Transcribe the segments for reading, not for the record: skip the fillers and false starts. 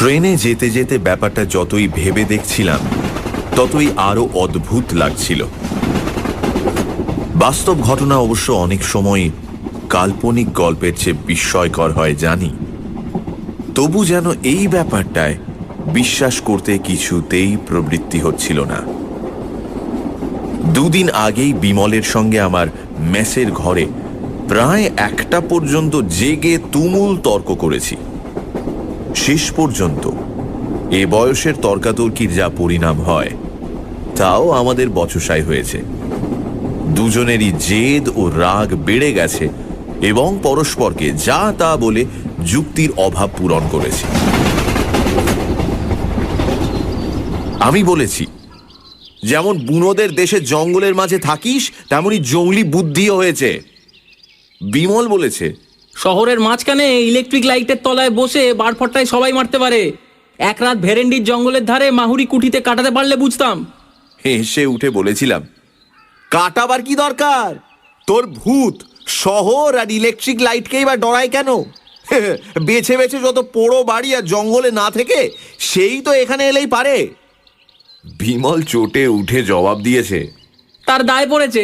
ট্রেনে যেতে যেতে ব্যাপারটা যতই ভেবে দেখছিলাম ততই আরো অদ্ভুত লাগছিল। বাস্তব ঘটনা অবশ্য অনেক সময় কাল্পনিক গল্পের চেয়ে বিস্ময়কর হয় জানি, তবু যেন এই ব্যাপারটায় বিশ্বাস করতে কিছুতেই প্রবৃত্তি হচ্ছিল না। দুদিন আগেই বিমলের সঙ্গে আমার মেসের ঘরে প্রায় 1টা পর্যন্ত জেগে তুমুল তর্ক করেছি। শেষ পর্যন্ত এ বয়সের তর্কাতর্কির যা পরিণাম হয় তাও আমাদের বচসাই হয়েছে। দুজনেরই জেদ ও রাগ বেড়ে গেছে এবং পরস্পরকে যা তা বলে যুক্তির অভাব পূরণ করেছি। আমি বলেছি, যেমন বুনোদের দেশে জঙ্গলের মাঝে থাকিস তেমনি জঙ্গলি বুদ্ধিও হয়েছে। বিমল বলেছে, শহরের মাঝখানে ইলেকট্রিক লাইটের তলায় বসে বারফট্টায় সবাই মারতে পারে। এক রাত ভেরেন্ডির জঙ্গলের ধারে মাহুরি কুঠিতে কাটাতে পারলে বুঝতাম। হেসে উঠে বলেছিলাম, কাটাবার কি দরকার? তোর ভূত শহর আর ইলেকট্রিক লাইটকেই বা ডরায় কেন? বেছে বেছে যত পোড়ো বাড়ি আর জঙ্গলে না থেকে সেই তো এখানে এলেই পারে। বিমল চোটে উঠে জবাব দিয়েছে, তার দায় পড়েছে।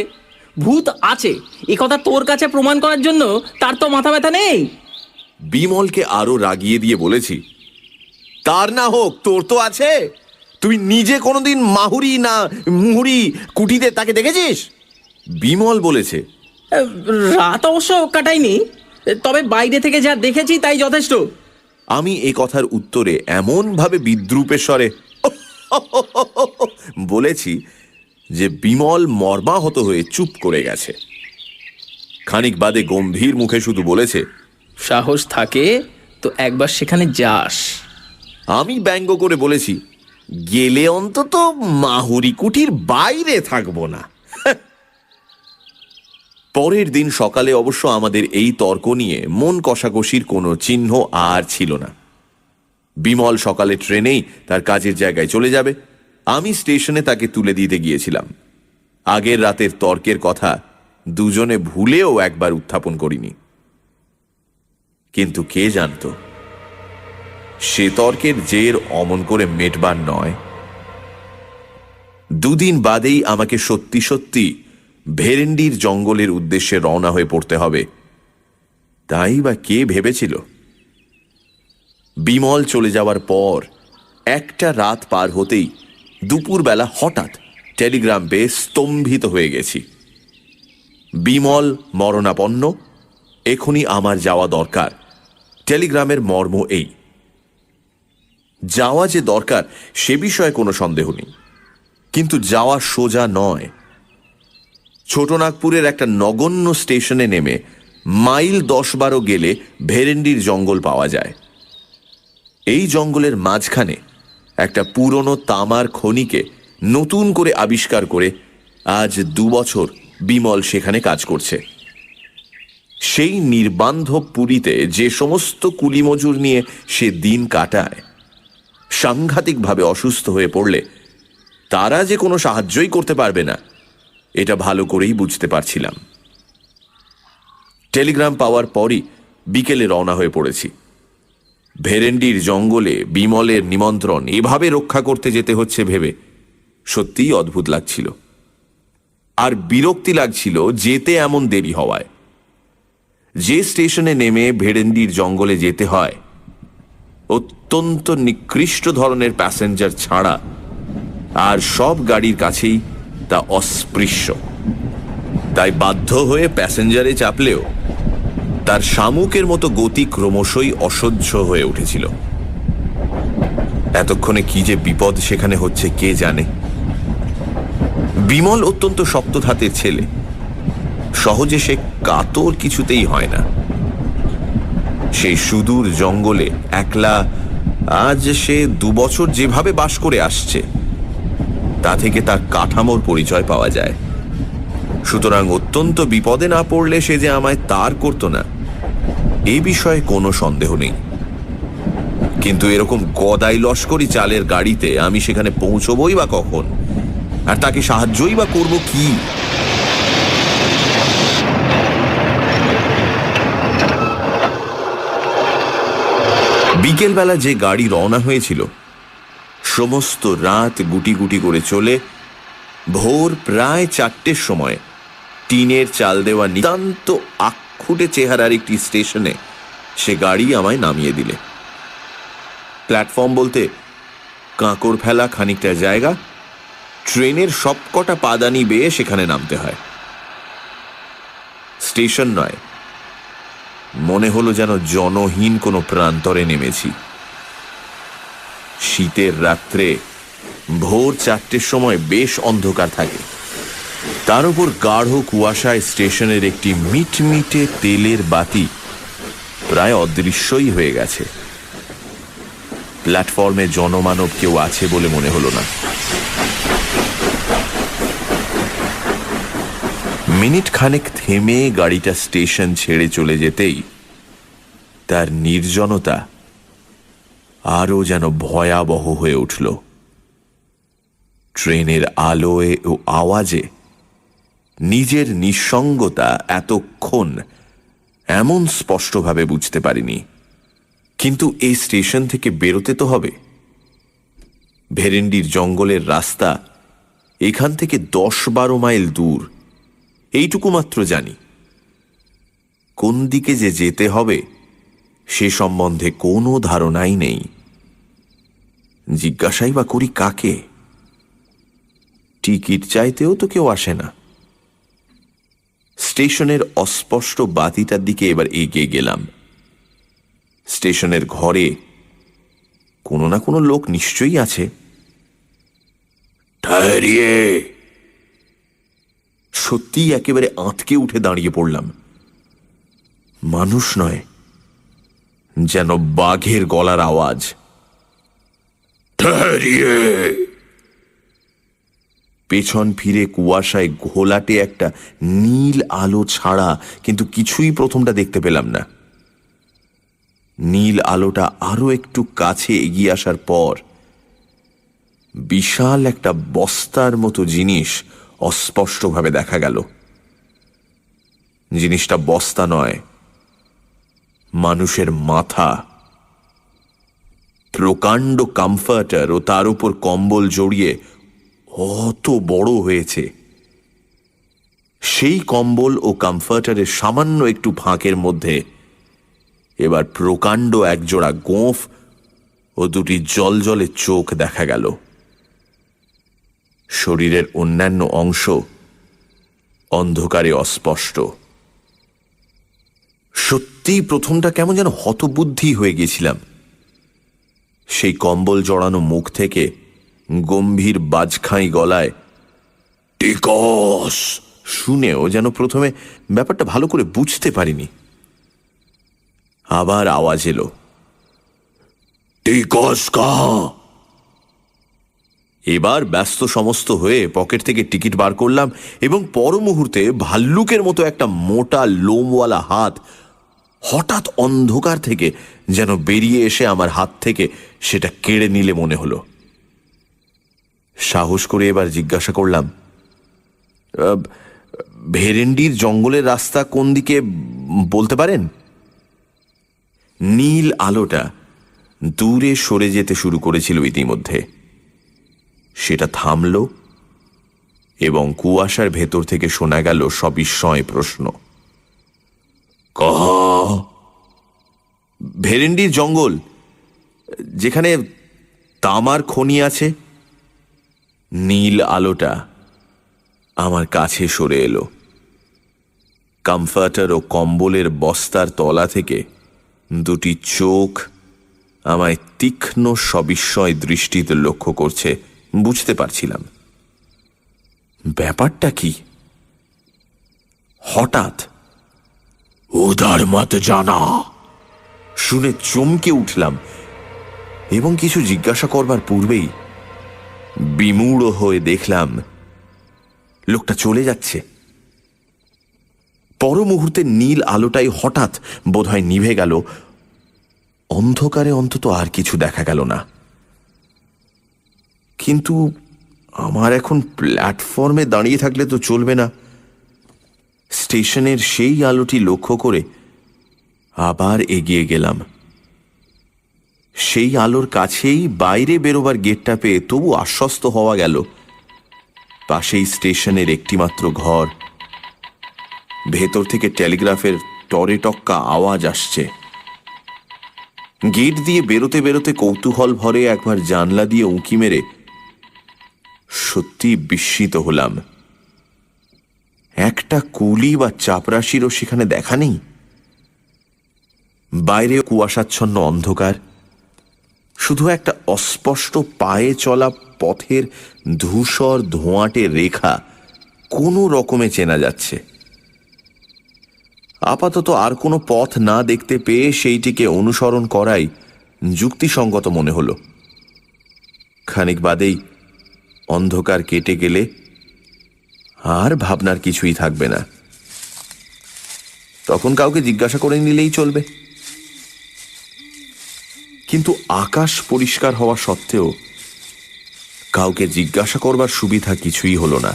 ভূত আছে এ কথা তোর কাছে প্রমাণ করার জন্য তার তো মাথা ব্যথা নেই। বিমলকে আরো রাগিয়ে দিয়ে বলেছি, তার না হোক তোর তো আছে। তুই নিজে কোনোদিন মাহুরি না মুহুরি কুঠিতে তাকে দেখেছিস? বিমল বলেছে, রাত অবশ্য কাটাইনি, তবে বাইরে থেকে যা দেখেছি তাই যথেষ্ট। আমি এ কথার উত্তরে এমন ভাবে বিদ্রূপের স্বরে বলেছি যে বিমল মর্মাহত হয়ে চুপ করে গেছে। খানিক বাদে গম্ভীর মুখে শুধু বলেছে, সাহস থাকে তো একবার সেখানে যাস। আমি ব্যঙ্গ করে বলেছি, গেলে অন্তত মাহুরি কুঠির বাইরে থাকবো না। পরের দিন সকালে অবশ্য আমাদের এই তর্ক নিয়ে মন কষাকষির কোনো চিহ্ন আর ছিল না। বিমল সকালে ট্রেনেই তার কাজের জায়গায় চলে যাবে, আমি স্টেশনে তাকে তুলে দিতে গিয়েছিলাম। আগের রাতের তর্কের কথা দুজনে ভুলেও একবার উত্থাপন করিনি। কিন্তু কে জানত সে তর্কের জের অমন করে মেটবার নয়। দুদিন বাদেই আমাকে সত্যি সত্যি ভেরেন্ডির জঙ্গলের উদ্দেশ্যে রওনা হয়ে পড়তে হবে। তাই বা কে ভেবেছিল? বিমল চলে যাওয়ার পর 1টা রাত পার হতেই দুপুরবেলা হঠাৎ টেলিগ্রাম পেয়ে স্তম্ভিত হয়ে গেছি। বিমল মরণাপন্ন, এখনই আমার যাওয়া দরকার। টেলিগ্রামের মর্ম এই। যাওয়া যে দরকার সে বিষয়ে কোনো সন্দেহ নেই, কিন্তু যাওয়া সোজা নয়। ছোটনাগপুরের একটা নগণ্য স্টেশনে নেমে মাইল 10-12 গেলে ভেরেন্ডির জঙ্গল পাওয়া যায়। এই জঙ্গলের মাঝখানে একটা পুরনো তামার খনিকে নতুন করে আবিষ্কার করে আজ 2 বছর বিমল সেখানে কাজ করছে। সেই নির্বান্ধব পুরীতে যে সমস্ত কুলিমজুর নিয়ে সে দিন কাটায়, সাংঘাতিকভাবে অসুস্থ হয়ে পড়লে তারা যে কোনো সাহায্যই করতে পারবে না এটা ভালো করেই বুঝতে পারছিলাম। টেলিগ্রাম পাওয়ার পরই বিকেলে রওনা হয়ে পড়েছি। ভেরেন্ডির জঙ্গলে বিমলের নিমন্ত্রণ এভাবে রক্ষা করতে যেতে হচ্ছে ভেবে সত্যিই অদ্ভুত লাগছিল, আর বিরক্তি লাগছিল যেতে এমন দেরি হওয়ায়। যে স্টেশনে নেমে ভেরেন্ডির জঙ্গলে যেতে হয় অত্যন্ত নিকৃষ্ট ধরনের প্যাসেঞ্জার ছাড়া আর সব গাড়ির কাছেই তা অস্পৃশ্য। তাই বাধ্য হয়ে প্যাসেঞ্জারে চাপলেও তার শামুকের মতো গতি ক্রমশই অসহ্য হয়ে উঠেছিল। এতক্ষণে কি যে বিপদ সেখানে হচ্ছে কে জানে। বিমল অত্যন্ত শক্ত ধাতের ছেলে, সহজে সে কাতর কিছুতেই হয় না। সেই সুদূর জঙ্গলে একলা আজ সে 2 বছর যেভাবে বাস করে আসছে তা থেকে তার কাঠামোর পরিচয় পাওয়া যায়। সুতরাং অত্যন্ত বিপদে না পড়লে সে যে আমায় তার করত না এ বিষয়ে কোনো সন্দেহ নেই। কিন্তু এরকম গদাই লস্করি চালের গাড়িতে আমি সেখানে পৌঁছবই বা কখন, আর তাকে সাহায্যই বা করব কি? বিকেলবেলা যে গাড়ি রওনা হয়েছিল সমস্ত রাত গুটি গুটি করে চলে ভোর প্রায় 4টের সময় টিনের চাল দেওয়া নিতান্ত আক্ষুটে চেহারার একটি স্টেশনে সে গাড়ি আমায় নামিয়ে দিলে। প্ল্যাটফর্ম বলতে কাঁকড় ফেলা খানিকটা জায়গা, ট্রেনের সবকটা পাদানি বেয়ে সেখানে নামতে হয়। স্টেশন নয়, মনে হলো যেন জনহীন কোনো প্রান্তরে নেমেছি। শীতের রাত্রে ভোর 4টের সময় বেশ অন্ধকার থাকে, তার উপর গাঢ় কুয়াশায় স্টেশনের একটি মিটমিটে তেলের বাতি প্রায় অদৃশ্যই হয়ে গেছে। প্ল্যাটফর্মে জনমানব কেউ আছে বলে মনে হলো না। মিনিট খানেক থেমে গাড়িটা স্টেশন ছেড়ে চলে যেতেই তার নির্জনতা আরো যেন ভয়াবহ হয়ে উঠল। ট্রেনের আলোয় ও আওয়াজে নিজের নিঃসঙ্গতা এতক্ষণ এমন স্পষ্টভাবে বুঝতে পারিনি। কিন্তু এই স্টেশন থেকে বেরোতে তো হবে। ভেরেন্ডির জঙ্গলের রাস্তা এখান থেকে 10-12 মাইল দূর, এইটুকু মাত্র জানি। কোন দিকে যে যেতে হবে সে সম্বন্ধে কোনো ধারণাই নেই। জিজ্ঞাসাই বা করি কাকে? টিকিট চাইতেও তো কেউ আসে না। স্টেশনের অস্পষ্ট বাতিটার দিকে এবার এগিয়ে গেলাম। স্টেশনের ঘরে কোনো না কোনো লোক নিশ্চয়ই আছে। ঠাহরিয়ে! সত্যিই একেবারে আঁতকে উঠে দাঁড়িয়ে পড়লাম। মানুষ নয়, যেন বাঘের গলার আওয়াজ। ঠাহরিয়ে! পেছন ফিরে কুয়াশায় ঘোলাটে একটা নীল আলো ছাড়া কিন্তু কিছুই প্রথমটা দেখতে পেলাম না। নীল আলোটা আরো একটু কাছে এগিয়ে আসার পর বিশাল একটা বস্তার মতো জিনিস অস্পষ্টভাবে দেখা গেল। জিনিসটা বস্তা নয়, মানুষের মাথা। প্রকাণ্ড কমফর্টার ও তার উপর কম্বল জড়িয়ে অত বড় হয়েছে। সেই কম্বল ও কমফর্টারের সামান্য একটু ফাঁকের মধ্যে এবার প্রকাণ্ড একজোড়া গোঁফ ও দুটি জলজলে চোখ দেখা গেল। শরীরের অন্যান্য অংশ অন্ধকারে অস্পষ্ট। সত্যিই প্রথমটা কেমন যেন হতবুদ্ধি হয়ে গেছিলাম। সেই কম্বল জড়ানো মুখ থেকে গম্ভীর বাজখাঁই গলায় টিকস শুনেও যেন প্রথমে ব্যাপারটা ভালো করে বুঝতে পারিনি। আবার আওয়াজ এলো, টিকস কাহা? এবার ব্যস্ত সমস্ত হয়ে পকেট থেকে টিকিট বার করলাম এবং পর মুহূর্তে ভাল্লুকের মতো একটা মোটা লোমওয়ালা হাত হঠাৎ অন্ধকার থেকে যেন বেরিয়ে এসে আমার হাত থেকে সেটা কেড়ে নিলে মনে হলো। সাহস করে এবার জিজ্ঞাসা করলাম, ভেরেন্ডির জঙ্গলের রাস্তা কোন দিকে বলতে পারেন? নীল আলোটা দূরে সরে যেতে শুরু করেছিল ইতিমধ্যে। সেটা থামল এবং কুয়াশার ভেতর থেকে শোনা গেল সবিস্ময় প্রশ্ন, কাহা? ভেরেন্ডির জঙ্গল, যেখানে তামার খনি আছে। নীল আলোটা আমার কাছে সরে এলো। কমফর্টার ও কম্বলের বস্তার তলা থেকে দুটি চোখ আমায় তীক্ষ্ণ সবিস্ময় দৃষ্টিতে লক্ষ্য করছে। বুঝতে পারছিলাম ব্যাপারটা কি। হঠাৎ উদার মত জানা শুনে চমকে উঠলাম এবং কিছু জিজ্ঞাসা করবার পূর্বেই বিমূঢ় হয়ে দেখলাম লোকটা চলে যাচ্ছে। পর মুহূর্তে নীল আলোটাই হঠাৎ বোধহয় নিভে গেল। অন্ধকারে অন্তত আর কিছু দেখা গেল না। কিন্তু আমার এখন প্ল্যাটফর্মে দাঁড়িয়ে থাকলে তো চলবে না। স্টেশনের সেই আলোটি লক্ষ্য করে আবার এগিয়ে গেলাম। সেই আলোর কাছেই বাইরে বেরোবার গেটটা পেয়ে তবু আশ্বস্ত হওয়া গেল পাশেই স্টেশনের একটিমাত্র ঘর। ভেতর থেকে টেলিগ্রাফের টরে টক্কা আওয়াজ আসছে। গেট দিয়ে বেরোতে বেরোতে কৌতূহল ভরে একবার জানলা দিয়ে উঁকি মেরে সত্যি বিস্মিত হলাম। একটা কুলি বা চাপরাশিরও সেখানে দেখা নেই। বাইরে কুয়াশাচ্ছন্ন অন্ধকার, শুধু একটা অস্পষ্ট পায়ে চলা পথের ধূসর ধোঁয়াটে রেখা কোনো রকমে চেনা যাচ্ছে। আপাতত আর কোনো পথ না দেখতে পেয়ে সেইটিকে অনুসরণ করাই যুক্তিসঙ্গত মনে হল। খানিক বাদেই অন্ধকার কেটে গেলে আর ভাবনার কিছুই থাকবে না। তখন কাউকে জিজ্ঞাসা করে নিলেই চলবে। কিন্তু আকাশ পরিষ্কার হওয়া সত্ত্বেও কাউকে জিজ্ঞাসা করবার সুবিধা কিছুই হলো না।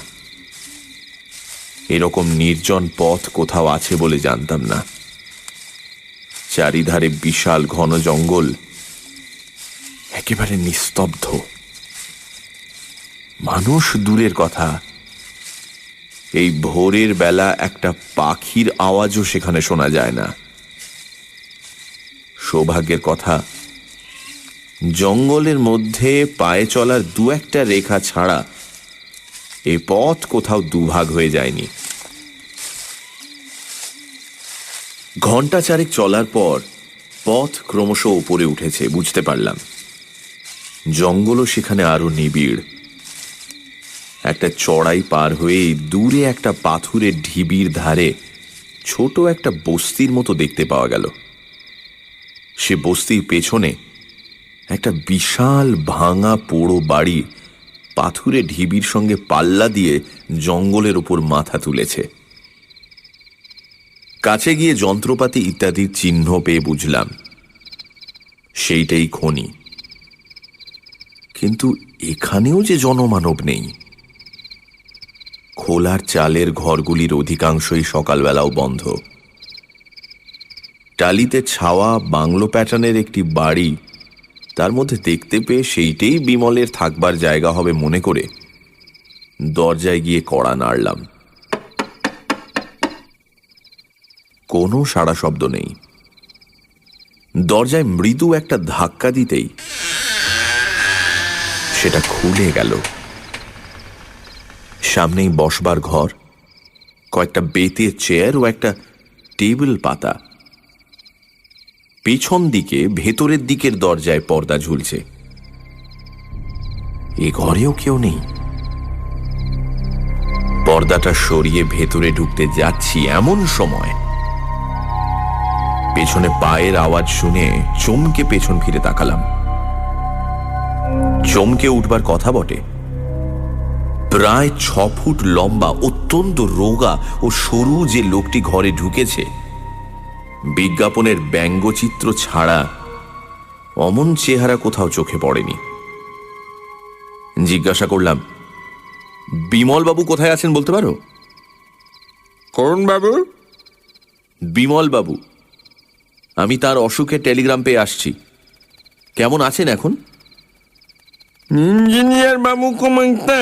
এরকম নির্জন পথ কোথাও আছে বলে জানতাম না। চারিধারে বিশাল ঘন জঙ্গল, একেবারে নিস্তব্ধ। মানুষ দূরের কথা, এই ভোরের বেলা একটা পাখির আওয়াজও সেখানে শোনা যায় না। সৌভাগ্যের কথা, জঙ্গলের মধ্যে পায়ে চলার দু একটা রেখা ছাড়া এই পথ কোথাও দুভাগ হয়ে যায়নি। ঘণ্টা চারেক চলার পর পথ ক্রমশ উপরে উঠেছে বুঝতে পারলাম। জঙ্গলও সেখানে আরো নিবিড়। একটা চড়াই পার হয়ে দূরে একটা পাথুরের ঢিবির ধারে ছোট একটা বস্তির মতো দেখতে পাওয়া গেল। সে বস্তির পেছনে একটা বিশাল ভাঙা পোড়ো বাড়ি পাথুরে ঢিবির সঙ্গে পাল্লা দিয়ে জঙ্গলের উপর মাথা তুলেছে। কাছে গিয়ে যন্ত্রপাতি ইত্যাদির চিহ্ন পেয়ে বুঝলাম সেইটাই খনি। কিন্তু এখানেও যে জনমানব নেই। খোলার চালের ঘরগুলির অধিকাংশই সকালবেলাও বন্ধ। টালিতে ছাওয়া বাংলো প্যাটার্নের একটি বাড়ি তার মধ্যে দেখতে পেয়ে সেইটাই বিমলের থাকবার জায়গা হবে মনে করে দরজায় গিয়ে কড়া নাড়লাম। কোনো সাড়া শব্দ নেই। দরজায় মৃদু একটা ধাক্কা দিতেই সেটা খুলে গেল। সামনেই বসবার ঘর, কয়েকটা বেতের চেয়ার ও একটা টেবিল পাতা। পেছন দিকে ভেতরের দিকের দরজায় পর্দা ঝুলছে। এ ঘরেও কেউ নেই। পর্দাটা সরিয়ে ভেতরে ঢুকতে যাচ্ছি এমন সময় পেছনে পায়ের আওয়াজ শুনে চমকে পেছন ফিরে তাকালাম। চমকে উঠবার কথা বটে। প্রায় 6 ফুট লম্বা, অত্যন্ত রোগা ও সরু যে লোকটি ঘরে ঢুকেছে, বিজ্ঞাপনের ব্যঙ্গচিত্র ছাড়া অমন চেহারা কোথাও চোখে পড়েনি। জিজ্ঞাসা করলাম, বিমলবাবু কোথায় আছেন বলতে পারো? কোন বাবু? বিমলবাবু। আমি তার অসুখের টেলিগ্রাম পেয়ে আসছি। কেমন আছেন এখন? ইঞ্জিনিয়ার বাবু কমাইতে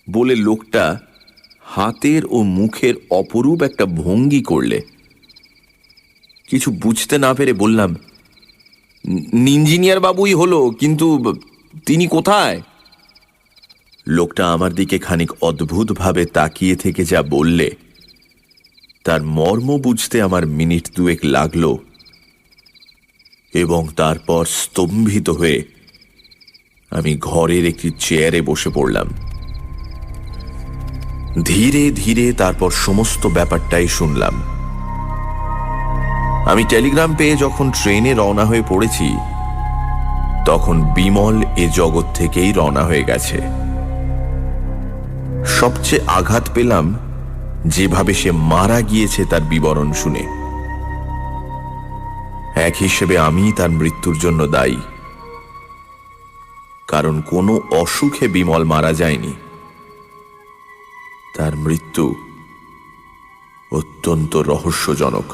বলে লোকটা হাতের ও মুখের অপরূপ একটা ভঙ্গি করলে। কিছু বুঝতে না পেরে বললাম, ইঞ্জিনিয়ার বাবুই হলো, কিন্তু তিনি কোথায়? লোকটা আমার দিকে খানিক অদ্ভুতভাবে তাকিয়ে থেকে যা বললে তার মর্ম বুঝতে আমার মিনিট দুয়েক লাগলো, এবং তারপর স্তম্ভিত হয়ে আমি ঘরের একটি চেয়ারে বসে পড়লাম। ধীরে ধীরে তারপর সমস্ত ব্যাপারটাই শুনলাম। আমি টেলিগ্রাম পেয়ে যখন ট্রেনে রওনা হয়ে পড়েছি তখন বিমল এ জগৎ থেকেই রওনা হয়ে গেছে। সবচেয়ে আঘাত পেলাম যেভাবে সে মারা গিয়েছে তার বিবরণ শুনে। এক হিসেবে আমি তার মৃত্যুর জন্য দায়ী, কারণ কোনো অসুখে বিমল মারা যায়নি। তার মৃত্যু অত্যন্ত রহস্যজনক।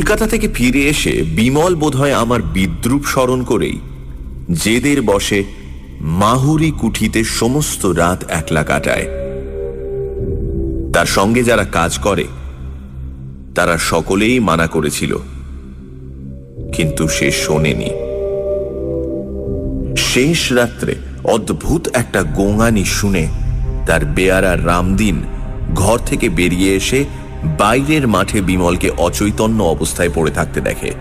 কলকাতা থেকে ফিরে এসে বিমল বোধহয় আমার বিদ্রূপ স্মরণ করেই জেদের বসে মাহুরি কুঠিতে সমস্ত রাত একলা কাটায়। তার সঙ্গে যারা কাজ করে তারা সকলেই মানা করেছিল, কিন্তু সে শোনেনি। শেষ রাত্রে অদ্ভুত একটা গোঙানি শুনে তার বেয়ারা রামদিন ঘর থেকে বেরিয়ে এসে বাইরের মাঠে বিমলকে অচৈতন্য অবস্থায় পড়ে থাকতে দেখে।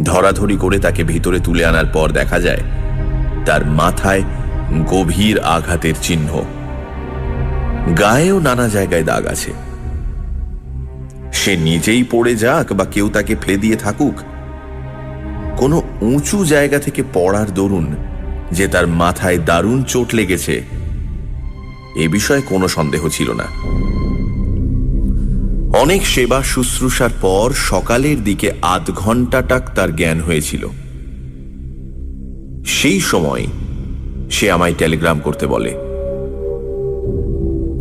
ধরাধরি করে তাকে ভিতরে তুলে আনার পর দেখা যায় তার মাথায় গভীর আঘাতের চিহ্ন, গায়েও নানা জায়গায় দাগ আছে। সে নিজেই পড়ে যাক বা কেউ তাকে ফেলে দিয়ে থাকুক, কোনো উঁচু জায়গা থেকে পড়ার দরুন যে তার মাথায় দারুণ চোট লেগেছে এ বিষয়ে কোনো সন্দেহ ছিল না। অনেক সেবা শুশ্রূষার পর সকালের দিকে আধ ঘন্টাটাক তার জ্ঞান হয়েছিল। সেই সময় সে আমায় টেলিগ্রাম করতে বলে,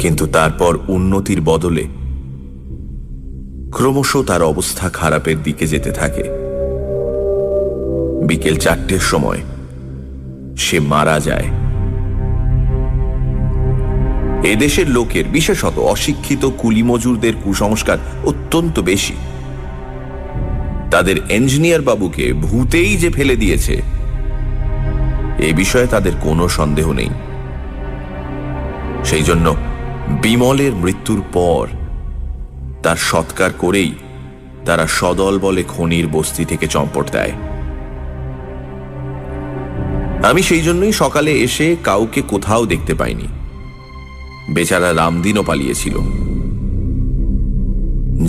কিন্তু তারপর উন্নতির বদলে ক্রমশ তার অবস্থা খারাপের দিকে যেতে থাকে। বিকেল 4টের সময় সে মারা যায়। এদেশের লোকের, বিশেষত অশিক্ষিত কুলি মজুরদের কুসংস্কার অত্যন্ত বেশি। তাদের ইঞ্জিনিয়ার বাবুকে ভূতেই যে ফেলে দিয়েছে এ বিষয়ে তাদের কোনো সন্দেহ নেই। সেই জন্য বিমলের মৃত্যুর পর তার সৎকার করেই তারা সদল বলে খনির বস্তি থেকে চম্পট দেয়। আমি সেই জন্যই সকালে এসে কাউকে কোথাও দেখতে পাইনি। বেচারা রামদিনও পালিয়েছিল।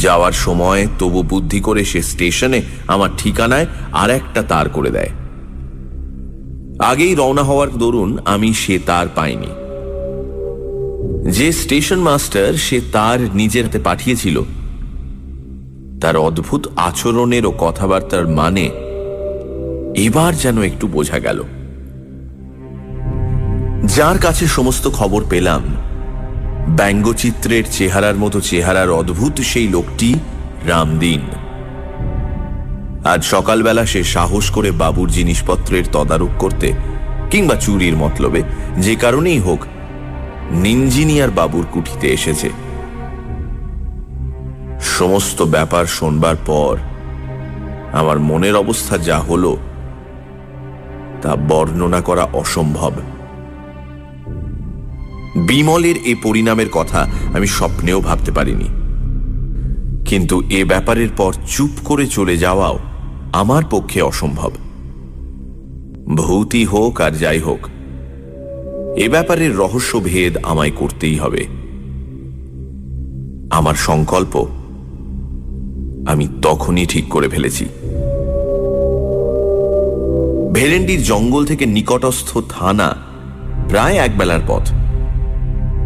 যাওয়ার সময় তবু বুদ্ধি করে সে স্টেশনে আমার ঠিকানায় আর একটা তার করে দেয়। আগেই রওনা হওয়ার দরুন আমি সে তার পাইনি। যে স্টেশন মাস্টার সে তার নিজের হাতে পাঠিয়েছিল তার অদ্ভুত আচরণের ও কথাবার্তার মানে এবার যেন একটু বোঝা গেল। যার কাছে সমস্ত খবর পেলাম, ব্যঙ্গচিত্রের চেহারার মতো চেহারার অদ্ভুত সেই লোকটি রামদিন। আজ সকালবেলা সে সাহস করে বাবুর জিনিসপত্রের তদারক করতে কিংবা চুরির মতলবে যে কারণেই হোক ইঞ্জিনিয়ার বাবুর কুঠিতে এসেছে। সমস্ত ব্যাপার শোনবার পর আমার মনের অবস্থা যা হলো তা বর্ণনা করা অসম্ভব। বিমলের এ পরিণামের কথা আমি স্বপ্নেও ভাবতে পারিনি, কিন্তু এ ব্যাপারের পর চুপ করে চলে যাওয়াও আমার পক্ষে অসম্ভব। ভূতই হোক আর যাই হোক, এ ব্যাপারের রহস্যভেদ আমায় করতেই হবে। আমার সংকল্প আমি তখনই ঠিক করে ফেলেছি। ভেরেন্ডির জঙ্গল থেকে নিকটস্থ থানা প্রায় একবেলার পথ।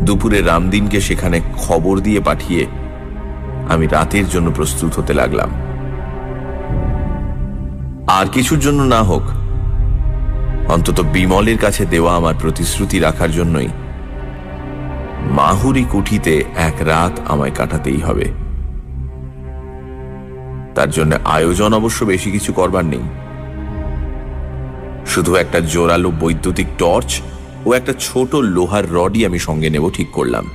দুপুরে রামদিনকে সেখানে খবর দিয়ে পাঠিয়ে আমি রাতের জন্য প্রস্তুত হতে লাগলাম। আর কিছুর জন্য না হোক, অন্তত বিমলের কাছে দেওয়া আমার প্রতিশ্রুতি রাখার জন্যই মাহুরি কুঠিতে এক রাত আমায় কাটাতেই হবে। তার জন্য আয়োজন অবশ্য বেশি কিছু করবার নেই। শুধু একটা জোরালো বৈদ্যুতিক টর্চ ও একটা ছোট লোহার রডই আমি সঙ্গে নেব ঠিক করলাম।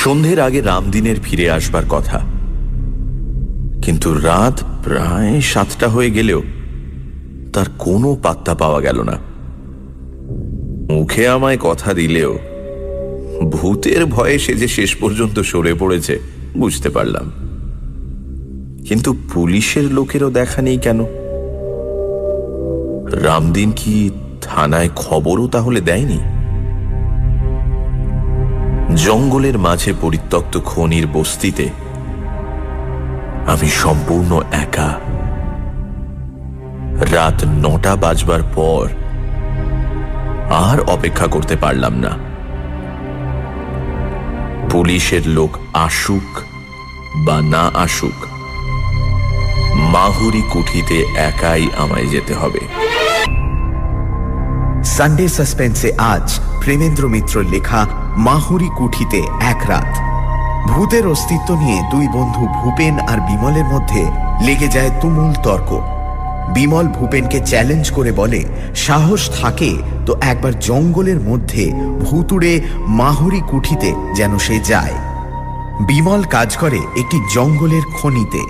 সন্ধ্যের আগে রামদিনের ফিরে আসবার কথা, কিন্তু রাত প্রায় 7টা হয়ে গেলেও তার কোনো পাত্তা পাওয়া গেল না। মুখে আমায় কথা দিলেও ভূতের ভয়ে সে যে শেষ পর্যন্ত সরে পড়েছে বুঝতে পারলাম। কিন্তু পুলিশের লোকেরও দেখা নেই কেন? রামদিন কি থানায় খবরও তাহলে দেয়নি? জঙ্গলের মাঝে পরিত্যক্ত খনির বস্তিতে আমি সম্পূর্ণ একা। রাত 9টা বাজবার পর আর অপেক্ষা করতে পারলাম না। পুলিশের লোক আসুক বা না আসুক, মাহুরি কুঠিতে একাই আমায় যেতে হবে। সানডে সাসপেন্সে আজ প্রেমেন্দ্র মিত্র লেখা মাহুরি কুঠিতে এক রাত, ভূতের অস্তিত্ব নিয়ে দুই বন্ধু ভূপেন আর বিমলের মধ্যে লেগে যায় তুমুল তর্ক। বিমল ভূপেনকে চ্যালেঞ্জ করে বলে, সাহস থাকে তো একবার জঙ্গলের মধ্যে ভুতুড়ে মাহুরি কুঠিতে যেন সে যায়। বিমল কাজ করে একটি জঙ্গলের খনিতে।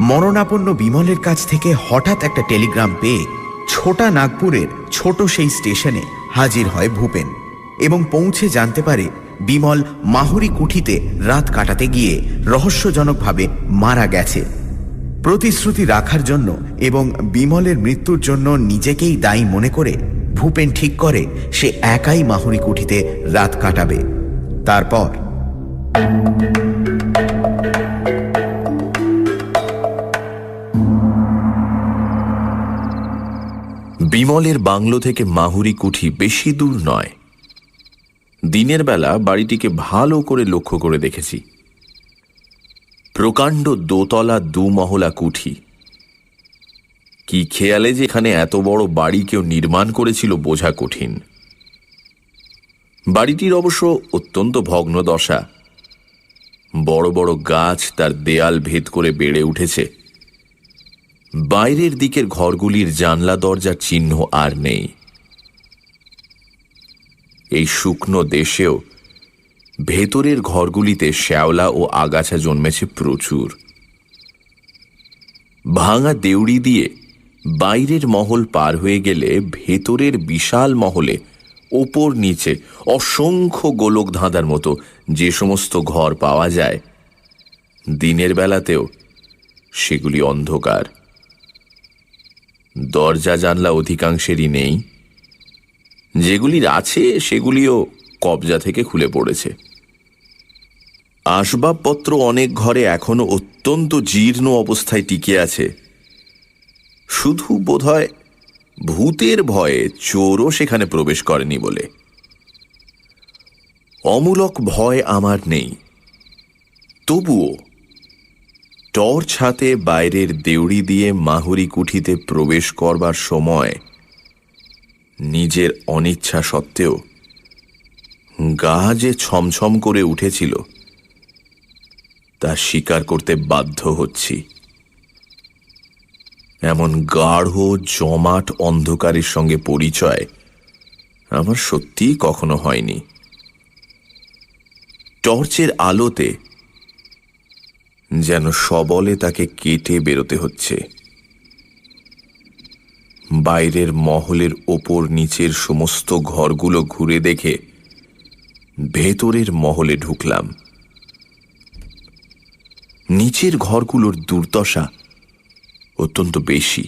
মরণাপন্ন বিমলের কাছ থেকে হঠাৎ একটা টেলিগ্রাম পেয়ে ছোটা নাগপুরের ছোট সেই স্টেশনে হাজির হয় ভূপেন এবং পৌঁছে জানতে পারে বিমল মাহুরি কুঠিতে রাত কাটাতে গিয়ে রহস্যজনকভাবে মারা গেছে। প্রতিশ্রুতি রাখার জন্য এবং বিমলের মৃত্যুর জন্য নিজেকেই দায়ী মনে করে ভূপেন ঠিক করে সে একাই মাহুরি কুঠিতে রাত কাটাবে। তারপর বিমলের বাংলো থেকে মাহুরি কুঠি বেশি দূর নয়। দিনের বেলা বাড়িটিকে ভালো করে লক্ষ্য করে দেখেছি। প্রকাণ্ড দোতলা দুমহলা কুঠি। কি খেয়ালে যে এখানে এত বড় বাড়ি কেউ নির্মাণ করেছিল বোঝা কঠিন। বাড়িটির অবশ্য অত্যন্ত ভগ্ন দশা। বড় বড় গাছ তার দেয়াল ভেদ করে বেড়ে উঠেছে। বাইরের দিকের ঘরগুলির জানলা দরজার চিহ্ন আর নেই। এই শুকনো দেশেও ভেতরের ঘরগুলিতে শ্যাওলা ও আগাছা জন্মেছে প্রচুর। ভাঙা দেউড়ি দিয়ে বাইরের মহল পার হয়ে গেলে ভেতরের বিশাল মহলে ওপর নিচে অসংখ্য গোলক ধাঁধার মতো যে সমস্ত ঘর পাওয়া যায়, দিনের বেলাতেও সেগুলি অন্ধকার। দরজা জানলা অধিকাংশেরই নেই। যেগুলির আছে সেগুলিও কবজা থেকে খুলে পড়েছে। আসবাবপত্র অনেক ঘরে এখনো অত্যন্ত জীর্ণ অবস্থায় টিকে আছে। শুধু বোধহয় ভূতের ভয়ে চোরও সেখানে প্রবেশ করেনি বলে। অমূলক ভয় আমার নেই, তবুও টর্চ হাতে বাইরের দেউড়ি দিয়ে মাহুরি কুঠিতে প্রবেশ করবার সময় নিজের অনিচ্ছা সত্ত্বেও গা যে ছমছম করে উঠেছিল তা স্বীকার করতে বাধ্য হচ্ছি। এমন গাঢ় জমাট অন্ধকারের সঙ্গে পরিচয় আমার সত্যিই কখনো হয়নি। টর্চের আলোতে যেন সবলে তাকে কেটে বেরোতে হচ্ছে। বাইরের মহলের ওপর নিচের সমস্ত ঘরগুলো ঘুরে দেখে ভেতরের মহলে ঢুকলাম। নিচের ঘরগুলোর দুর্দশা অত্যন্ত বেশি।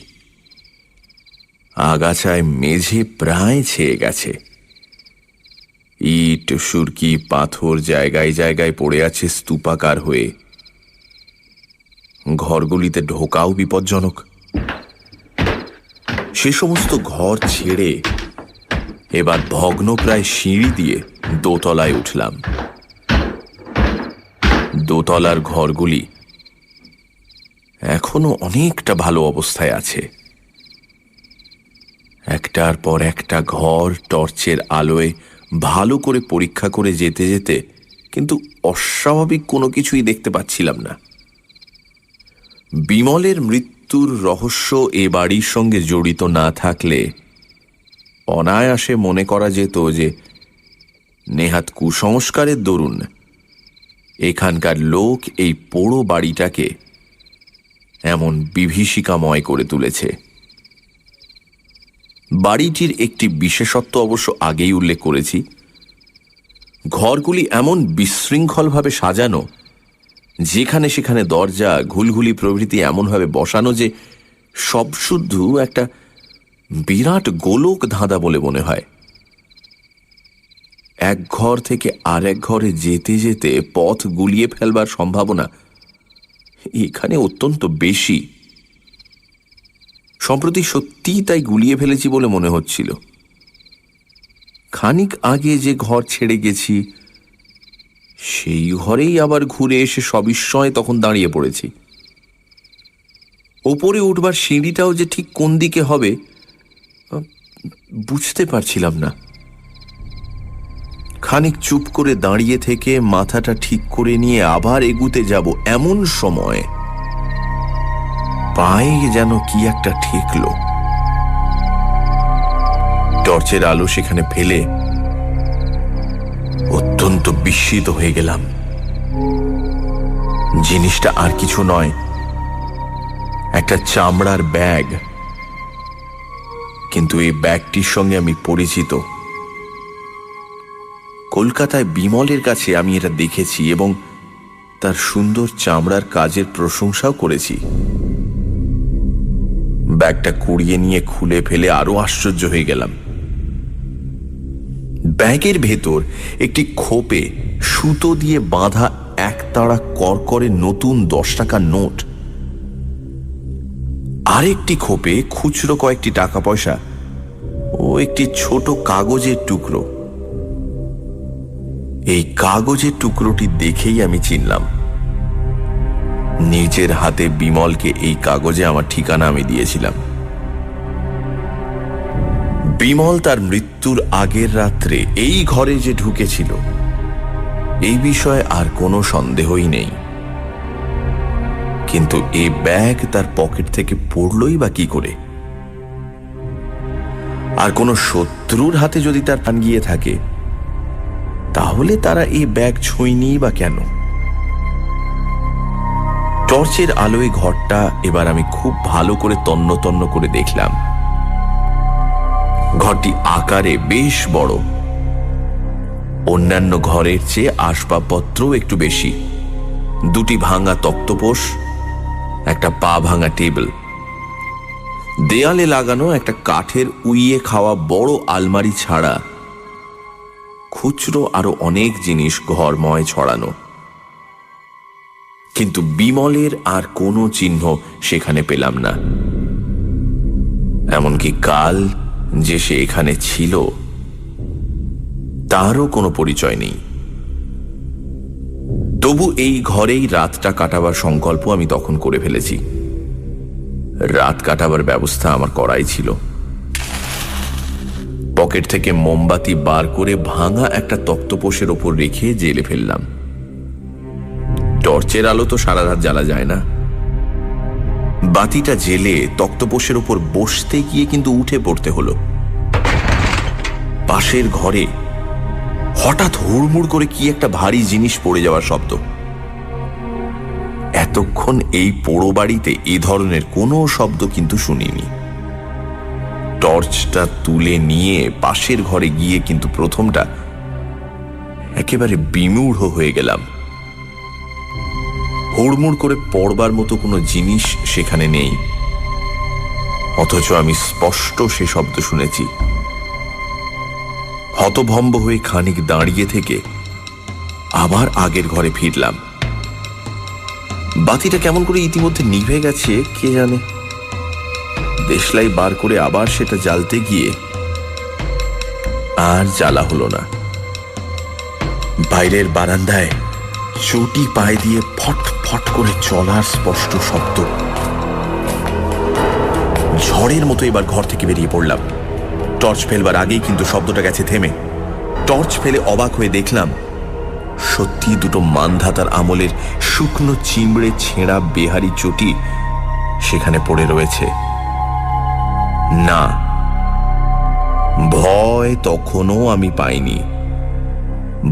আগাছায় মেঝে প্রায় ছেয়ে গেছে। ইট সুরকি পাথর জায়গায় জায়গায় পড়ে আছে স্তূপাকার হয়ে। ঘরগুলিতে ঢোকাও বিপজ্জনক। সে সমস্ত ঘর ছেড়ে এবার ভগ্নপ্রায় সিঁড়ি দিয়ে দোতলায় উঠলাম। দোতলার ঘরগুলি এখনো অনেকটা ভালো অবস্থায় আছে। একটার পর একটা ঘর টর্চের আলোয় ভালো করে পরীক্ষা করে যেতে যেতে কিন্তু অস্বাভাবিক কোনো কিছুই দেখতে পাচ্ছিলাম না। বিমলের মৃত্যুর রহস্য এ বাড়ির সঙ্গে জড়িত না থাকলে অনায়াসে মনে করা যেত যে নেহাত কুসংস্কারের দরুন এখানকার লোক এই পোড়ো বাড়িটাকে এমন বিভীষিকাময় করে তুলেছে। বাড়িটির একটি বিশেষত্ব অবশ্য আগেই উল্লেখ করেছি। ঘরগুলি এমন বিশৃঙ্খলভাবে সাজানো, যেখানে সেখানে দরজা ঘুলঘুলি প্রভৃতি এমনভাবে বসানো যে সব শুদ্ধ একটা বিরাট গোলক ধাঁধা বলে মনে হয়। এক ঘর থেকে আর এক ঘরে যেতে যেতে পথ গুলিয়ে ফেলবার সম্ভাবনা এখানে অত্যন্ত বেশি। সম্প্রতি সত্যিই তাই গুলিয়ে ফেলেছি বলে মনে হচ্ছিল। খানিক আগে যে ঘর ছেড়ে গেছি সেই ঘরেই আবার ঘুরে এসে সবিস্ময়ে তখন দাঁড়িয়ে পড়েছি। ওপরে উঠবার সিঁড়িটাও যে ঠিক কোন দিকে হবে বুঝতে পারছিলাম না। খানিক চুপ করে দাঁড়িয়ে থেকে মাথাটা ঠিক করে নিয়ে আবার এগুতে যাব এমন সময় পায়ে যেন কি একটা ঠেকলো। টর্চের আলো সেখানে ফেলে অত্যন্ত বিস্মিত হয়ে গেলাম। জিনিসটা আর কিছু নয়, একটা চামড়ার ব্যাগ। কিন্তু এই ব্যাগটির সঙ্গে আমি পরিচিত। কলকাতায় বিমলের কাছে আমি এটা দেখেছি এবং তার সুন্দর চামড়ার কাজের প্রশংসাও করেছি। ব্যাগটা কুড়িয়ে নিয়ে খুলে ফেলে আরো আশ্চর্য হয়ে গেলাম। ব্যাগের ভেতর একটি খোপে সুতো দিয়ে বাঁধা একতাড়া করকরে নতুন 10 টাকার নোট, আরেকটি খোপে খুচরো কয়েকটি টাকা পয়সা ও একটি ছোট কাগজের টুকরো। এই কাগজের টুকরোটি দেখেই আমি চিনলাম। নিজের হাতে বিমলকে এই কাগজে আমার ঠিকানা আমি দিয়েছিলাম। বিমল তার মৃত্যুর আগের রাত্রে এই ঘরে যে ঢুকেছিল এই বিষয়ে আর কোনো সন্দেহই নেই। কিন্তু এই ব্যাগ তার পকেট থেকে পড়লই বা কি করে? আর কোনো শত্রুর হাতে যদি তার প্রাণ গিয়ে থাকে তাহলে তারা এই ব্যাগ ছুঁয়নি বা কেন? টর্চের আলোয় ঘরটা এবার আমি খুব ভালো করে তন্ন তন্ন করে দেখলাম। ঘরটি আকারে বেশ বড়, অন্যান্য ঘরের চেয়ে আসবাবপত্রও একটু বেশি। 2টি ভাঙা তক্তপোষ, একটা পা ভাঙা টেবিল, দেয়ালে লাগানো একটা কাঠের উইয়ে খাওয়া বড় আলমারি ছাড়া খুচরো আরো অনেক জিনিস ঘরময় ছড়ানো। কিন্তু বিমলের আর কোনো চিহ্ন সেখানে পেলাম না। এমনকি কাল যে সে এখানে ছিল তারও কোনো পরিচয় নেই। তবু এই ঘরেই রাতটা কাটাবার সংকল্প আমি তখন করে ফেলেছি। রাত কাটাবার ব্যবস্থা আমার করাই ছিল। পকেট থেকে মোমবাতি বার করে ভাঙা একটা তক্তপোষের ওপর রেখে জেলে ফেললাম। টর্চের আলো তো সারা রাত জ্বালা যায় না। বাতিটা জেলে তক্তপোষের ওপর বসতে গিয়ে কিন্তু উঠে পড়তে হলো। পাশের ঘরে হঠাৎ হুড়মুড় করে কি একটা ভারী জিনিস পড়ে যাওয়ার শব্দ। এতক্ষণ এই পোড়ো বাড়িতে এ ধরনের কোনো শব্দ কিন্তু শুনিনি। টর্চটা তুলে নিয়ে পাশের ঘরে গিয়ে কিন্তু প্রথমটা একেবারে বিমূঢ় হয়ে গেলাম। হুড়মুড় করে পড়বার মতো কোনো জিনিস সেখানে নেই, অথচ আমি স্পষ্ট সে শব্দ শুনেছি। হতভম্ব হয়ে খানিক দাঁড়িয়ে থেকে আবার আগের ঘরে ফিরলাম। বাতিটা কেমন করে ইতিমধ্যে নিভে গেছে কে জানে। দেশলাই বার করে আবার সেটা জ্বালতে গিয়ে আর জ্বালা হলো না। বাইরের বারান্দায় চটি পায়ে দিয়ে ফট ফট করে চলার স্পষ্ট শব্দ। ঝড়ের মতো এবার ঘর থেকে বেরিয়ে পড়লাম। টর্চ ফেলবার আগেই কিন্তু শব্দটা গেছে থেমে। টর্চ ফেলে অবাক হয়ে দেখলাম সত্যি 2টো মানধাতার আমলের শুকনো চিমড়ে ছেঁড়া বেহারি চটি সেখানে পড়ে রয়েছে। না, ভয় তখনও আমি পাইনি,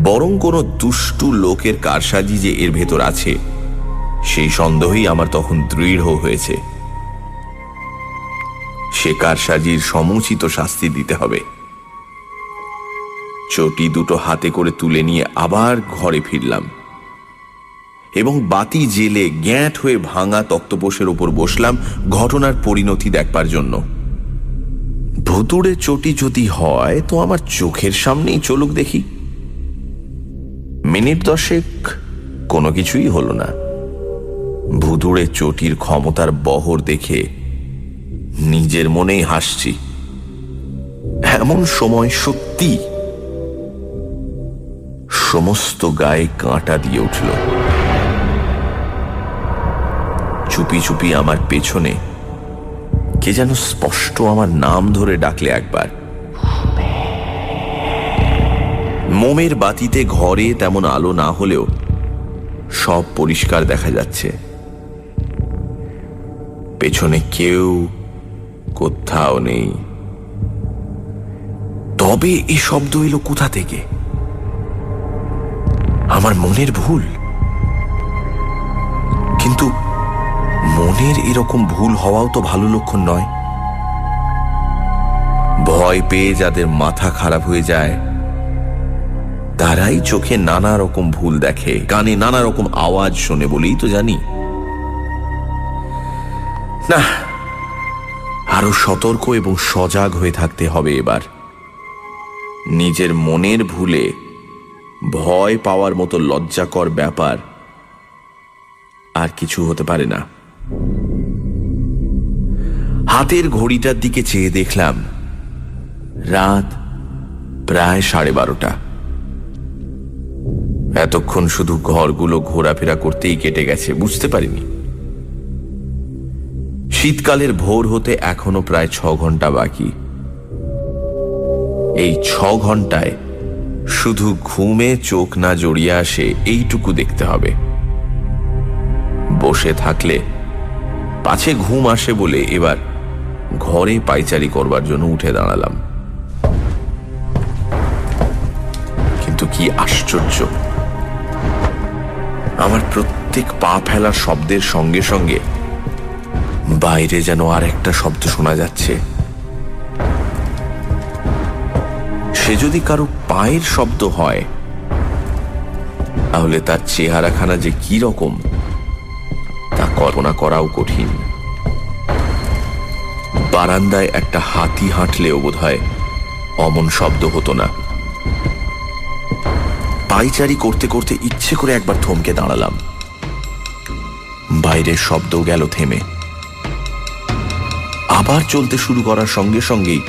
বরং কোনো দুষ্টু লোকের কারসাজি যে এর ভেতর আছে সেই সন্দেহই আমার তখন দৃঢ় হয়েছে। সে কারসাজির সমুচিত শাস্তি দিতে হবে। চটি 2টো হাতে করে তুলে নিয়ে আবার ঘরে ফিরলাম এবং বাতি জেলে গ্যাঁট হয়ে ভাঙা তক্তপোষের উপর বসলাম ঘটনার পরিণতি দেখবার জন্য। ভুতুড়ে চটি যদি হয় তো আমার চোখের সামনেই চলুক দেখি। মিনিট 10 কোনো কিছুই হলো না। ভুতুড়ে চটির ক্ষমতার বহর দেখে নিজের মনেই হাসছি। এমন সময় সত্যি সমস্ত গায়ে কাঁটা দিয়ে উঠল। চুপি চুপি আমার পেছনে কে যেন স্পষ্ট আমার নাম ধরে ডাকলে একবার। মোমের বাতিতে ঘরে তেমন আলো না হলেও সব পরিষ্কার দেখা যাচ্ছে। পেছনে কেউ কোথাও নেই। তবে এ শব্দ এলো কোথা থেকে? আমার মনের ভুল? কিন্তু মনের এরকম ভুল হওয়াও তো ভালো লক্ষণ নয়। ভয় পেয়ে যাদের মাথা খারাপ হয়ে যায় তারাই চোখে নানা রকম ভুল দেখে, কানে নানা রকম আওয়াজ শোনে বলেই তো জানি। না, আরো সতর্ক এবং সজাগ হয়ে থাকতে হবে এবার। নিজের মনের ভুলে ভয় পাওয়ার মতো লজ্জাকর ব্যাপার আর কিছু হতে পারে না। হাতের ঘড়িটার দিকে চেয়ে দেখলাম রাত প্রায় 12:30। এতক্ষণ শুধু ঘরগুলো ঘোরাফেরা করতেই কেটে গেছে, বুঝতে পারিনি শীতকালের ভোর হতে এখনো প্রায় 6 ঘন্টা বাকি। এই 6 ঘন্টায় শুধু ঘুমে চোখ না জড়িয়ে আসে এইটুকু দেখতে হবে। বসে থাকলে পাছে ঘুম আসে বলে এবার ঘরে পায়চারি করবার জন্য উঠে দাঁড়ালাম। কিন্তু কি আশ্চর্য, আমার প্রত্যেক পা ফেলার শব্দের সঙ্গে সঙ্গে বাইরে যেন আর একটা শব্দ শোনা যাচ্ছে। সে যদি কারো পায়ের শব্দ হয় তাহলে তার চেহারাখানা যে কি রকম তা কল্পনা করাও কঠিন। বারান্দায় একটা হাতি হাঁটলেও বোধহয় অমন শব্দ হতো না। পায়চারি করতে করতে ইচ্ছে করে একবার থমকে দাঁড়ালাম। বাইরের শব্দ গেল থেমে। আবার চলতে শুরু করার সঙ্গে সঙ্গেই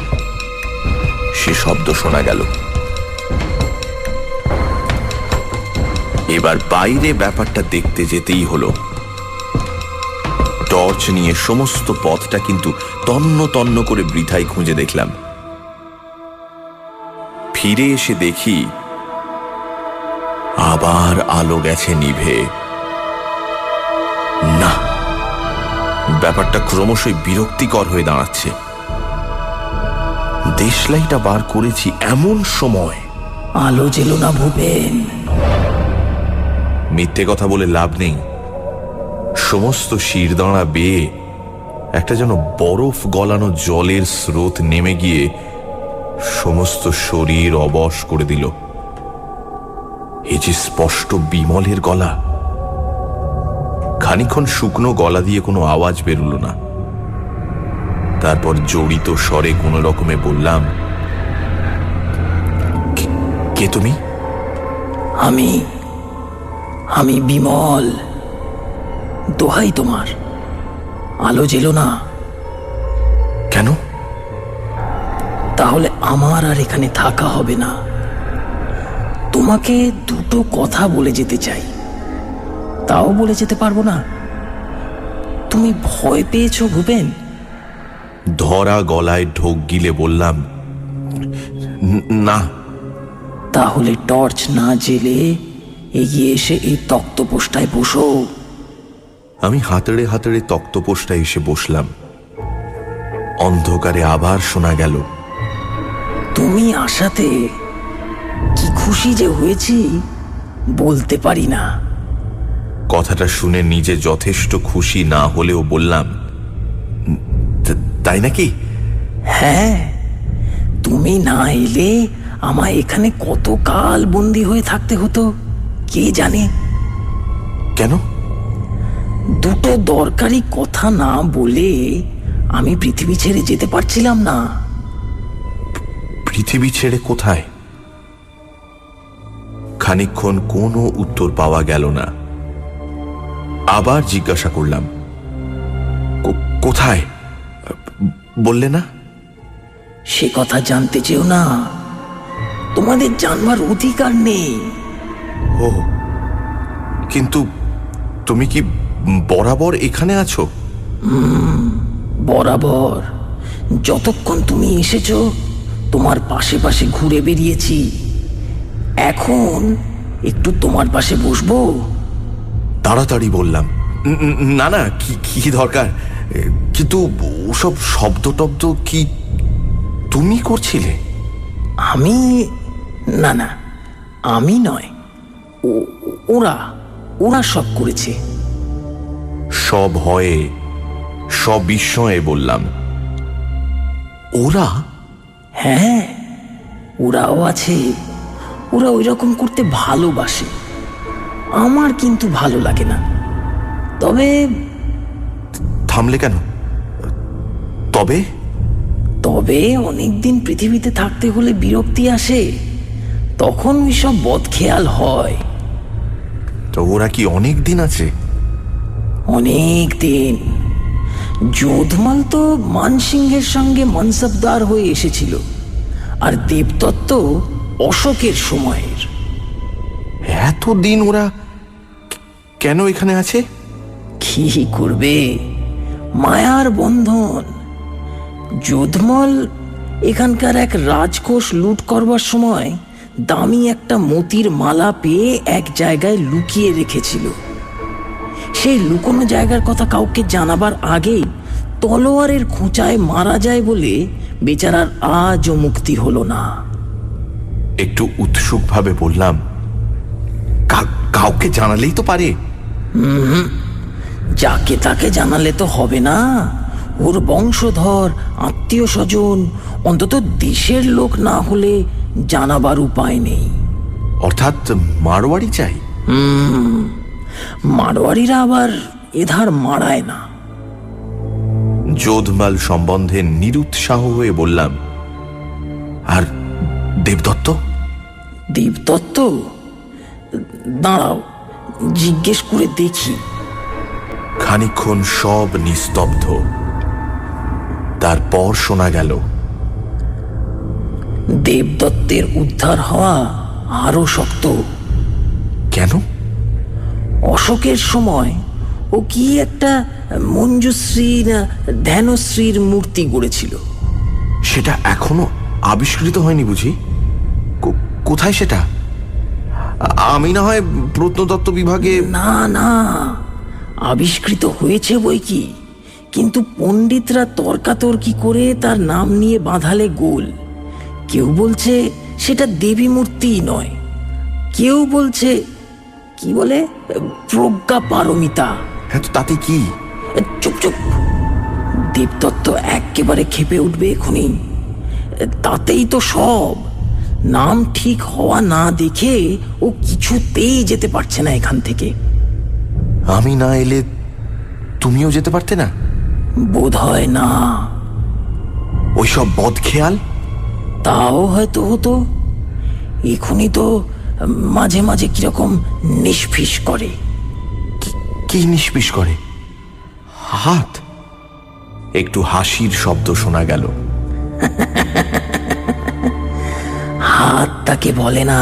সে শব্দ শোনা গেল। এবার বাইরে ব্যাপারটা দেখতে যেতেই হলো। টর্চ নিয়ে সমস্ত পথটা কিন্তু তন্ন তন্ন করে বৃথাই খুঁজে দেখলাম। ফিরে এসে দেখি আবার আলো গেছে নিভে। না, ব্যাপারটা ক্রমশই বিরক্তিকর হয়ে দাঁড়াচ্ছে। দেশলাইটা বার করেছি এমন সময়। আলো জ্বেলো না ভূপেন। মিথ্যে কথা বলে লাভ নেই। সমস্ত শিরদাঁড়া বেয়ে একটা যেন বরফ গলানো জলের স্রোত নেমে গিয়ে সমস্ত শরীর অবশ করে দিল। এ যে স্পষ্ট বিমলের গলা। খানিকক্ষণ শুকনো গলা দিয়ে কোনো আওয়াজ বেরুল না। তারপর জড়িত স্বরে কোনো রকমে বললাম, কে তুমি? আমি বিমল। দোহাই তোমার, আলো জ্বেলো না। কেন? তাহলে আমার আর এখানে থাকা হবে না। তোমাকে দুটো কথা বলে যেতে চাই, তাও বলে যেতে পারবো না। তুমি ভয় পেয়েছো ভূপেন? ধরা গলায় ঢোক গিলে বললাম, না। তাহলে টর্চ না জেলে এগিয়ে এসে এই তক্তপোষটায় বসো। আমি হাতড়ে হাতড়ে তক্তপোষটায় এসে বসলাম। অন্ধকারে আবার শোনা গেল, তুমি আসাতে কি খুশি যে হয়েছি বলতে পারি না। কথাটা শুনে নিজে যথেষ্ট খুশি না হলেও বললাম, তাই নাকি? হ্যাঁ, তুমি না এলে আমায় এখানে কত কাল বন্দী হয়ে থাকতে হতো কে জানে। কেন? দুটো দরকারি কথা না বলে আমি পৃথিবী ছেড়ে যেতে পারছিলাম না। পৃথিবী ছেড়ে কোথায়? খানিকক্ষণ কোনো উত্তর পাওয়া গেল না। আবার জিজ্ঞাসা করলাম, কোথায় বললে না? সে কথা জানতে চেও না, তোমাদের জানবার অধিকার নেই। ও, কিন্তু তুমি কি বরাবর এখানে আছো? বরাবর যতক্ষণ তুমি এসেছো তোমার পাশে পাশে ঘুরে বেরিয়েছি। এখন একটু তোমার পাশে বসবো? তাড়াতাড়ি বললাম, না না, কি কি দরকার, কিন্তু ওসব শব্দ টব্দ কি তুমি করছিলে? আমি? না না, আমি নয়, ওরা ওরা সব করেছে। সভয়ে সবিস্ময়ে বললাম, ওরা? হ্যাঁ, ওরাও আছে। ওরা ওই রকম করতে ভালোবাসে, আমার কিন্তু ভালো লাগে না। তবে থামলে কেন? তবে তবে অনেকদিন পৃথিবীতে থাকতে হলে বিরক্তি আসে, তখন ওইসব বদখেয়াল হয়। তো ওরা কি অনেক দিন আছে? অনেক দিন। যোধমাল তো মানসিংহের সঙ্গে মনসবদার হয়ে এসেছিল, আর দেবদত্ত অশোকের সময়ের। এতদিন ওরা কেন এখানে আছে? কি করবে, মায়ার বন্ধন। যোধমল এখানকার এক রাজকোষ লুট করবার সময় দামি একটা মতির মালা পেয়ে এক জায়গায় লুকিয়ে রেখেছিল। সেই লুকোনো জায়গার কথা কাউকে জানাবার আগেই তলোয়ারের খোঁচায় মারা যায় বলে বেচারার আজও মুক্তি হলো না। একটু উৎসুকভাবে বললাম, কাউকে জানালেই তো পারে। যাকে তাকে জানালে তো হবে না। ওর বংশধর, আত্মীয় স্বজন, অন্তত দেশের লোক না হলে জানাবার উপায় নেই। অর্থাৎ মারোয়ারি চাই? মারোয়ারিরা আবার এধার মারায় না। যোধমাল সম্বন্ধে নিরুৎসাহ হয়ে বললাম, আর দেবদত্ত? দেবদত্ত? দাঁড়াও, জিজ্ঞেস করে দেখি। খানিকক্ষণ সব নিস্তব্ধ। তারপর শোনা গেল, দেবদত্তের উদ্ধার হওয়া আরো শক্ত। কেন? অশোকের সময় ও কি একটা মঞ্জুশ্রী না ধ্যানশ্রীর মূর্তি গড়েছিল। সেটা এখনো আবিষ্কৃত হয়নি বুঝি? কোথায় সেটা? আমি না হয় প্রত্নতত্ত্ব বিভাগে। না না, আবিষ্কৃত হয়েছে বই কি, কিন্তু পণ্ডিতরা তর্কাতর্কি করে তার নাম নিয়ে বাঁধালে গোল। কেউ বলছে সেটা দেবী মূর্তিই নয়, কেউ বলছে কি বলে প্রজ্ঞা পারমিতা। হ্যাঁ, তো তাতে কি? চুপ চুপ, দেবদত্ত একেবারে ক্ষেপে উঠবে এখনই। তাতেই তো সব। নাম ঠিক হওয়া না দেখে ও কিছুতেই যেতে পারছে না এখান থেকে। আমি না এলে তুমিও যেতে পারতে না? বোধ হয় না। ওইসব বদখেয়াল? তাও হয়তো হতো। এখনই তো মাঝে মাঝে কিরকম নিষ্ফিস করে। কি নিষ্পিস করে? হাত? একটু হাসির শব্দ শোনা গেল। হাত তাকে বলে না,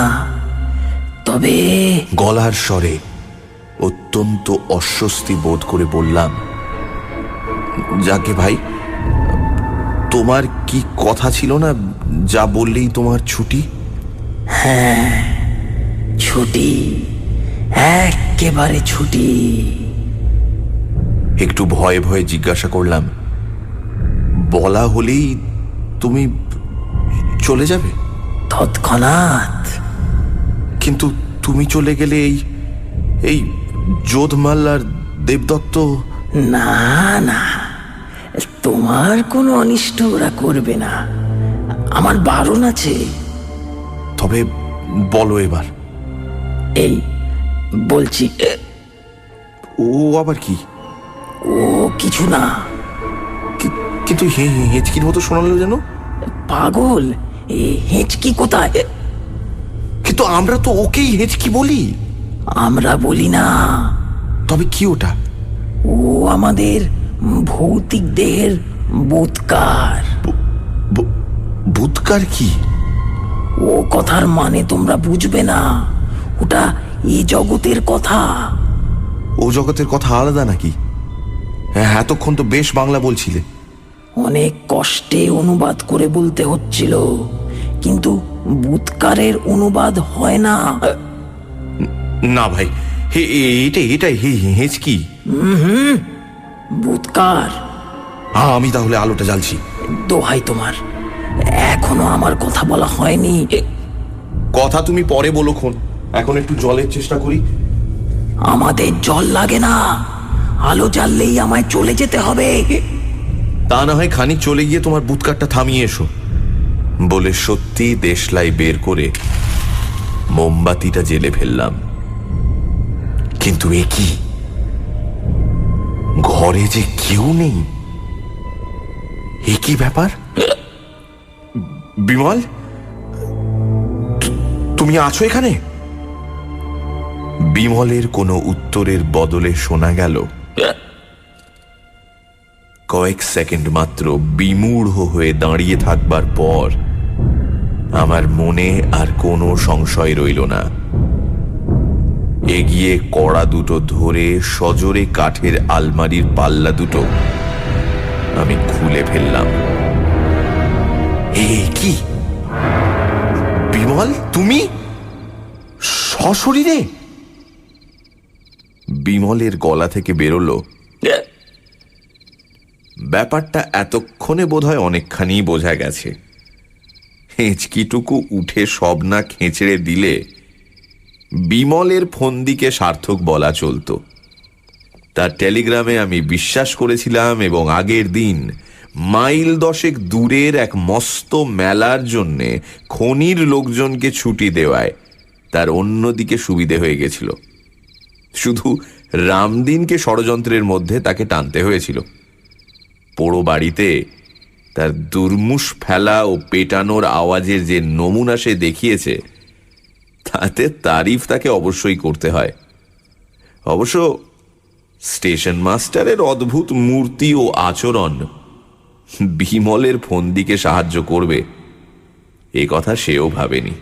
তবে গলার স্বরে অত্যন্ত অস্বস্তি বোধ করে বললাম, যাকে ভাই, তোমার কি কথা ছিল না, যা বললেই তোমার ছুটি? হ্যাঁ, ছুটি, একেবারে ছুটি। একটু ভয়ে ভয়ে জিজ্ঞাসা করলাম, বলা হলেই তুমি চলে যাবে? তৎক্ষণাৎ। কিন্তু তুমি চলে গেলে এই যোধমাল আর দেবদত্ত? না না, তোমার কোনো অনিষ্ট ওরা করবে না, আমার বারণ আছে। তবে বলো এবার। এই বলছি। ও আবার কি? ও কিছু না। কিন্তু হেঁচকির মতো শোনালো যেন। পাগল, হেঁচকি কোথায়? কিন্তু আমরা তো ওকেই হেঁচকি বলি। আমরা বলি না। তবে কি ওটা? ও আমাদের ভৌতিক দেহের বোধকার। ভূতকার কি? ও কথার মানে তোমরা বুঝবে না। ওটা এই জগতের কথা। ও জগতের কথা আলাদা নাকি? হ্যাঁ, এতক্ষণ তো বেশ বাংলা বলছিলে। অনেক কষ্টে অনুবাদ করে বলতে হচ্ছিল, কিন্তু বুৎকারের অনুবাদ হয় না। না ভাই, এটা হেঁচকি। বুৎকার। আমি তাহলে আলোটা জ্বালছি। দোহাই তোমার, এখনো আমার কথা বলা হয়নি। কথা তুমি পরে বলো খন, এখন একটু জলের চেষ্টা করি। আমাদের জল লাগে না, আলো জ্বাললেই আমায় চলে যেতে হবে। তা না হয় খানিক চলে গিয়ে তোমার বুৎকারটা থামিয়ে এসো। বলে সত্যি দেশলাই বের করে মোমবাতিটা জেলে ফেললাম। কিন্তু এ কি, ঘরে যে কেউ নেই। এ কি ব্যাপার? বিমল, তুমি আছো এখানে? বিমলের কোনো উত্তরের বদলে শোনা গেল কয়েক সেকেন্ড মাত্র বিমূঢ় হয়ে দাঁড়িয়ে থাকবার পর আমার মনে আর কোনো সংশয় রইল না। এগিয়ে কড়া দুটো ধরে সজোরে কাঠের আলমারির পাল্লা দুটো আমি খুলে ফেললাম। এ কি বিমল, তুমি সশরীরে? বিমলের গলা থেকে বেরোলো, ব্যাপারটা এতক্ষণে বোধহয় অনেকখানি বোঝা গেছে। হেঁচকিটুকু উঠে সব না খেঁচড়ে দিলে বিমলের ফন্দিকে সার্থক বলা চলত। তার টেলিগ্রামে আমি বিশ্বাস করেছিলাম এবং আগের দিন মাইল 10 দূরের এক মস্ত মেলার জন্যে খনির লোকজনকে ছুটি দেওয়ায় তার অন্যদিকে সুবিধে হয়ে গেছিল। শুধু রামদিনকে ষড়যন্ত্রের মধ্যে তাকে টানতে হয়েছিল। পোড়ো বাড়িতে তার দুর্মুষ ফেলা ও পেটানোর আওয়াজের যে নমুনা সে দেখিয়েছে, তাতে তারিফ তাকে অবশ্যই করতে হয়। অবশ্য স্টেশন মাস্টারের অদ্ভুত মূর্তি ও আচরণ বিমলের ফন্দিকে সাহায্য করবে এ কথা সেও ভাবেনি।